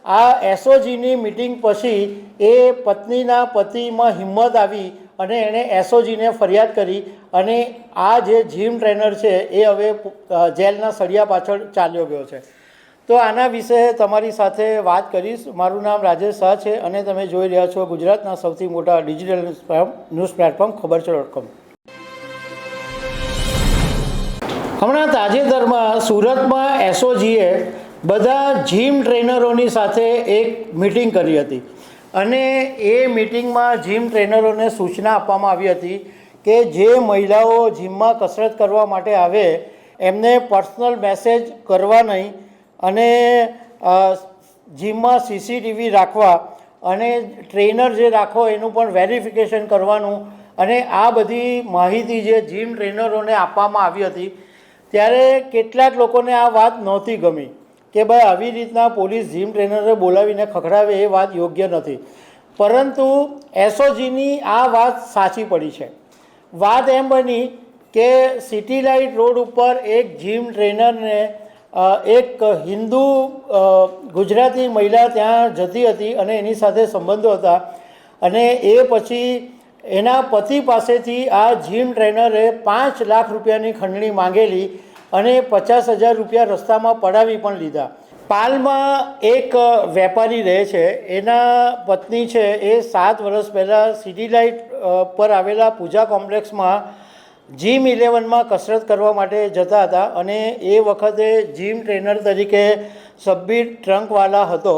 આ એસઓજીની મિટિંગ પછી એ પત્નીના પતિમાં હિંમત આવી અને એણે એસઓજીને ફરિયાદ કરી અને આ જે જીમ ટ્રેનર છે એ હવે જેલના સળિયા પાછળ ચાલ્યો ગયો છે। તો આના વિશે તમારી સાથે વાત કરીશ। મારું નામ રાજેશ શાહ છે અને તમે જોઈ રહ્યા છો ગુજરાતના સૌથી મોટા ડિજિટલ ન્યૂઝ પ્લેટફોર્મ ખબરછો.com। હમણાં તાજેતરમાં સુરતમાં એસઓજીએ બધા જીમ ટ્રેનરોની સાથે એક મિટિંગ કરી હતી અને એ મિટિંગમાં જીમ ટ્રેનરોને સૂચના આપવામાં આવી હતી કે જે મહિલાઓ જીમમાં કસરત કરવા માટે આવે એમને પર્સનલ મેસેજ કરવા નહીં અને જીમમાં સીસીટીવી રાખવા અને ટ્રેનર જે રાખો એનું પણ વેરિફિકેશન કરવાનું અને આ બધી માહિતી જે જીમ ટ્રેનરોને આપવામાં આવી હતી ત્યારે કેટલાક લોકોને આ વાત નહોતી ગમી કે ભાઈ આવી રીતના પોલીસ જીમ ટ્રેનરે બોલાવીને ખખડાવે એ વાત યોગ્ય નથી, પરંતુ એસઓજીની આ વાત સાચી પડી છે। વાત એમ બની કે સિટી લાઇટ રોડ ઉપર એક જીમ ટ્રેનરને એક હિન્દુ ગુજરાતી મહિલા ત્યાં જતી હતી અને એની સાથે સંબંધો હતા અને એ પછી એના પતિ પાસેથી આ જીમ ટ્રેનરે 5 લાખ રૂપિયાની ખંડણી માંગેલી અને 50,000 રૂપિયા રસ્તામાં પડાવી પણ લીધા। પાલમાં એક વેપારી રહે છે, એના પત્ની છે એ 7 વર્ષ પહેલાં સિટી લાઇટ પર આવેલા પૂજા કોમ્પ્લેક્સમાં જીમ 11માં કસરત કરવા માટે જતા હતા અને એ વખતે જીમ ટ્રેનર તરીકે સબ્બીર ટ્રંકવાલા હતો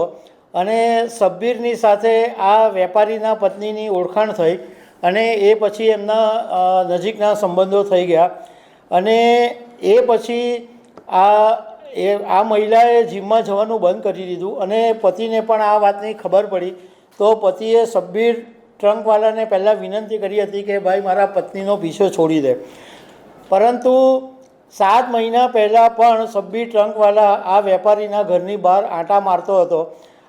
અને સબ્બીરની સાથે આ વેપારીના પત્નીની ઓળખાણ થઈ અને એ પછી એમના નજીકના સંબંધો થઈ ગયા અને એ પછી આ મહિલાએ જીમમાં જવાનું બંધ કરી દીધું અને પતિને પણ આ વાતની ખબર પડી તો પતિએ સબ્બીર ટ્રંકવાલાને પહેલાં વિનંતી કરી હતી કે ભાઈ મારા પત્નીનો પીછો છોડી દે, પરંતુ 7 મહિના પહેલાં પણ સબ્બીર ટ્રંકવાલા આ વેપારીના ઘરની બહાર આંટા મારતો હતો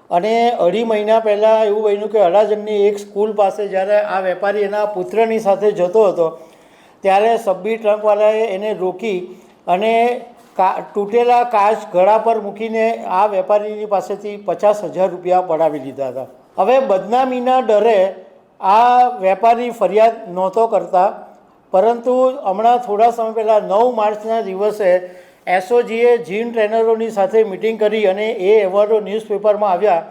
અને 2.5 મહિના પહેલાં એવું બન્યું કે અડાજણની એક સ્કૂલ પાસે જ્યારે આ વેપારી એના પુત્રની સાથે જતો હતો ત્યારે સબ્બીર ટ્રંકવાલાએ એને રોકી અને તૂટેલા કાચ ગળા પર મૂકીને આ વેપારીની પાસેથી 50,000 રૂપિયા પડાવી લીધા હતા। હવે બદનામીના ડરે આ વેપારી ફરિયાદ નહોતો કરતા, પરંતુ હમણાં થોડા સમય પહેલાં 9 માર્ચના દિવસે એસઓજીએ જીમ ટ્રેનરોની સાથે મિટિંગ કરી અને એ અહેવાલો ન્યૂઝપેપરમાં આવ્યા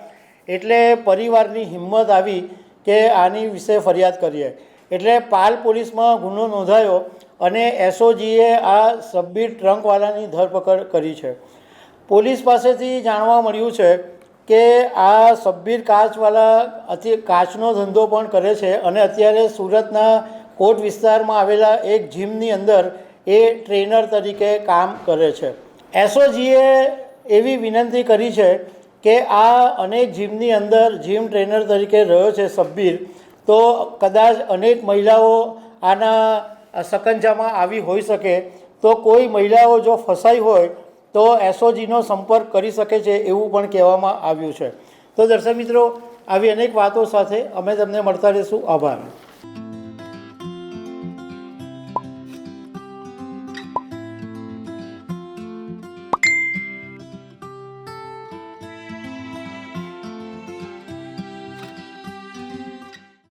એટલે પરિવારની હિંમત આવી કે આની વિશે ફરિયાદ કરીએ એટલે પાલ પોલીસમાં ગુનો નોંધાયો અને એસઓજીએ આ સબ્બીર ટ્રંકવાલાની ધરપકડ કરી છે। પોલીસ પાસેથી જાણવા મળ્યું છે કે આ સબ્બીર કાચવાલા કાચનો ધંધો પણ કરે છે અને અત્યારે સુરતના કોટ વિસ્તારમાં આવેલા એક જીમની અંદર એ ટ્રેનર તરીકે કામ કરે છે। એસઓજીએ એવી વિનંતી કરી છે કે આ અનેક જીમની અંદર જીમ ટ્રેનર તરીકે રહ્યો છે સબ્બીર, તો કદાચ અનેક મહિલાઓ આના સકંજામાં આવી હોઈ શકે, તો કોઈ મહિલાઓ જો ફસાઈ હોય તો એસઓજીનો સંપર્ક કરી શકે છે એવું પણ કહેવામાં આવ્યું છે। તો દર્શક મિત્રો, આવી અનેક વાતો સાથે અમે તમને મળતા રહીશું। આભાર।